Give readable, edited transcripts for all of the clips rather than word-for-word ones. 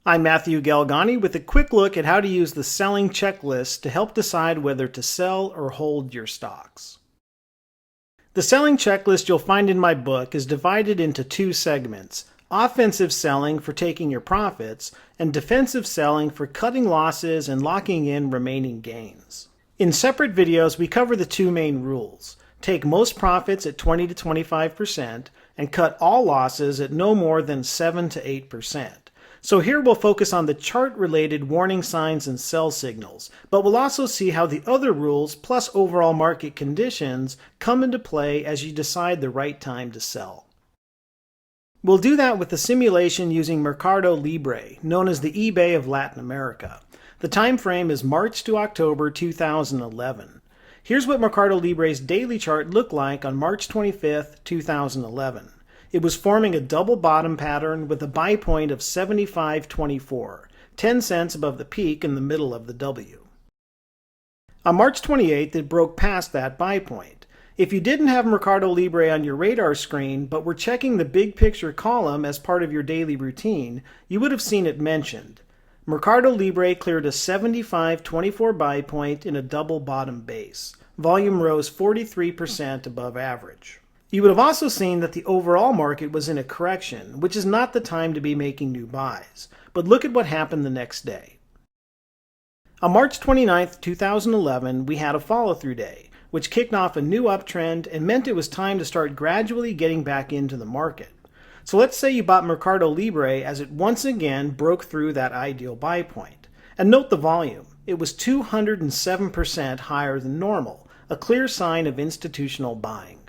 I'm Matthew Galgani with a quick look at how to use the selling checklist to help decide whether to sell or hold your stocks. The selling checklist you'll find in my book is divided into two segments: offensive selling for taking your profits and defensive selling for cutting losses and locking in remaining gains. In separate videos, we cover the two main rules: take most profits at 20 to 25% and cut all losses at no more than 7 to 8%. So here we'll focus on the chart-related warning signs and sell signals, but we'll also see how the other rules plus overall market conditions come into play as you decide the right time to sell. We'll do that with a simulation using Mercado Libre, known as the eBay of Latin America. The time frame is March to October 2011. Here's what Mercado Libre's daily chart looked like on March 25th, 2011. It was forming a double bottom pattern with a buy point of 75.24, 10 cents above the peak in the middle of the W. On March 28th, it broke past that buy point. If you didn't have Mercado Libre on your radar screen, but were checking the big picture column as part of your daily routine, you would have seen it mentioned. Mercado Libre cleared a 75.24 buy point in a double bottom base. Volume rose 43% above average. You would have also seen that the overall market was in a correction, which is not the time to be making new buys. But look at what happened the next day. On March 29, 2011, we had a follow-through day, which kicked off a new uptrend and meant it was time to start gradually getting back into the market. So let's say you bought Mercado Libre as it once again broke through that ideal buy point. And note the volume. It was 207% higher than normal, a clear sign of institutional buying.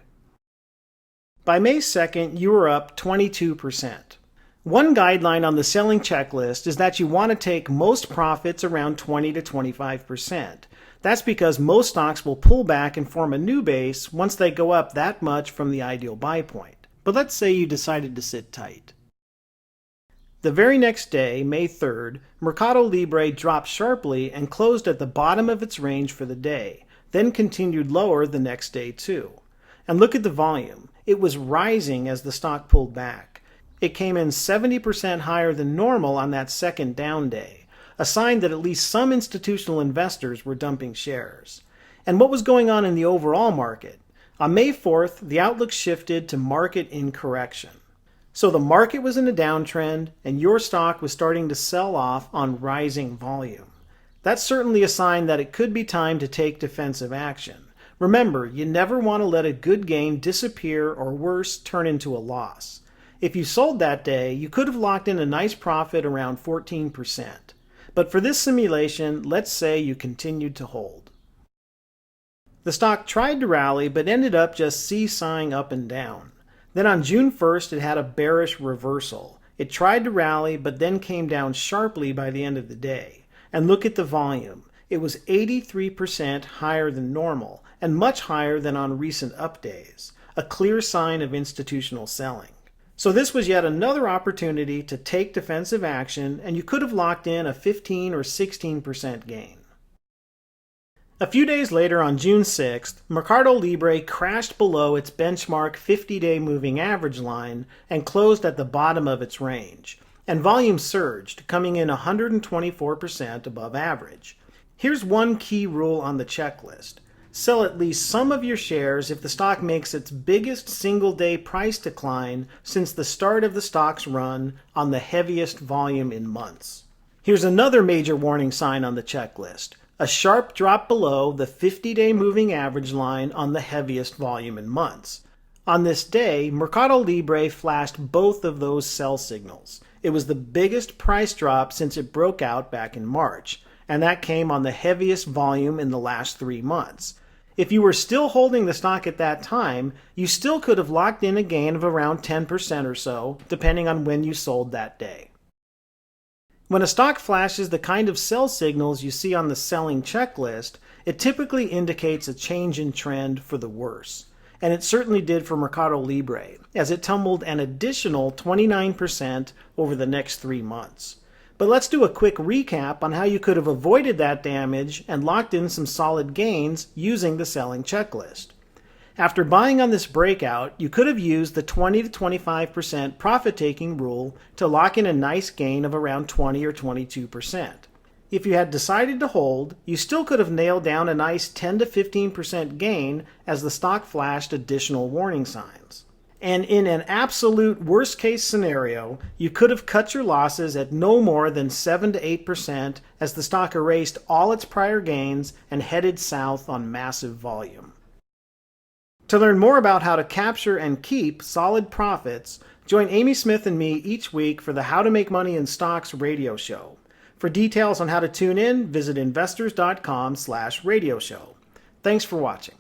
By May 2nd, you were up 22%. One guideline on the selling checklist is that you want to take most profits around 20 to 25%. That's because most stocks will pull back and form a new base once they go up that much from the ideal buy point. But let's say you decided to sit tight. The very next day, May 3rd, Mercado Libre dropped sharply and closed at the bottom of its range for the day, then continued lower the next day too. And look at the volume. It was rising as the stock pulled back. It came in 70% higher than normal on that second down day, a sign that at least some institutional investors were dumping shares. And what was going on in the overall market? On May 4th, the outlook shifted to market in correction. So the market was in a downtrend, and your stock was starting to sell off on rising volume. That's certainly a sign that it could be time to take defensive action. Remember, you never want to let a good gain disappear or worse, turn into a loss. If you sold that day, you could have locked in a nice profit around 14%. But for this simulation, let's say you continued to hold. The stock tried to rally, but ended up just seesawing up and down. Then on June 1st, it had a bearish reversal. It tried to rally, but then came down sharply by the end of the day. And look at the volume. It was 83% higher than normal, and much higher than on recent up days, a clear sign of institutional selling. So this was yet another opportunity to take defensive action, and you could have locked in a 15 or 16% gain. A few days later, on June 6th, Mercado Libre crashed below its benchmark 50-day moving average line and closed at the bottom of its range, and volume surged, coming in 124% above average. Here's one key rule on the checklist. Sell at least some of your shares if the stock makes its biggest single-day price decline since the start of the stock's run on the heaviest volume in months. Here's another major warning sign on the checklist: a sharp drop below the 50-day moving average line on the heaviest volume in months. On this day, Mercado Libre flashed both of those sell signals. It was the biggest price drop since it broke out back in March, and that came on the heaviest volume in the last 3 months. If you were still holding the stock at that time, you still could have locked in a gain of around 10% or so, depending on when you sold that day. When a stock flashes the kind of sell signals you see on the selling checklist, it typically indicates a change in trend for the worse. And it certainly did for Mercado Libre, as it tumbled an additional 29% over the next 3 months. But let's do a quick recap on how you could have avoided that damage and locked in some solid gains using the selling checklist. After buying on this breakout, you could have used the 20 to 25% profit-taking rule to lock in a nice gain of around 20 or 22%. If you had decided to hold, you still could have nailed down a nice 10 to 15% gain as the stock flashed additional warning signs. And in an absolute worst-case scenario, you could have cut your losses at no more than 7 to 8% as the stock erased all its prior gains and headed south on massive volume. To learn more about how to capture and keep solid profits, join Amy Smith and me each week for the How to Make Money in Stocks radio show. For details on how to tune in, visit investors.com/radio show. Thanks for watching.